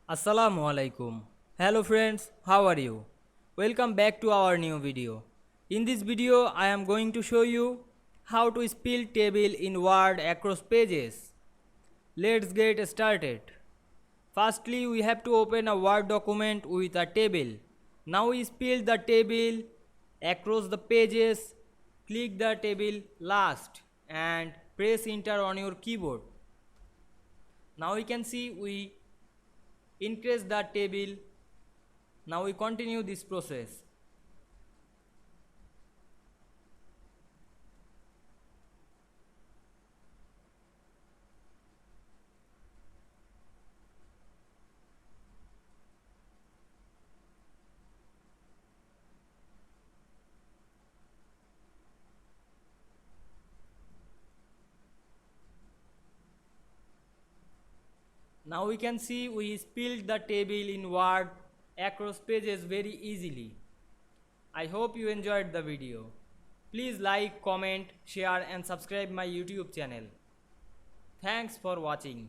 Assalamu alaikum. Hello friends, how are you? Welcome back to our new video. In this video, I am going to show you how to spell table in Word across pages. Let's get started. Firstly, we have to open a Word document with a table. Now we spell the table across the pages. Click the table last and press enter on your keyboard. Now we can see we increase the table. Now we continue this process. Now we can see we spelled the table in Word across pages very easily. I hope you enjoyed the video. Please like, comment, share and subscribe my YouTube channel. Thanks for watching.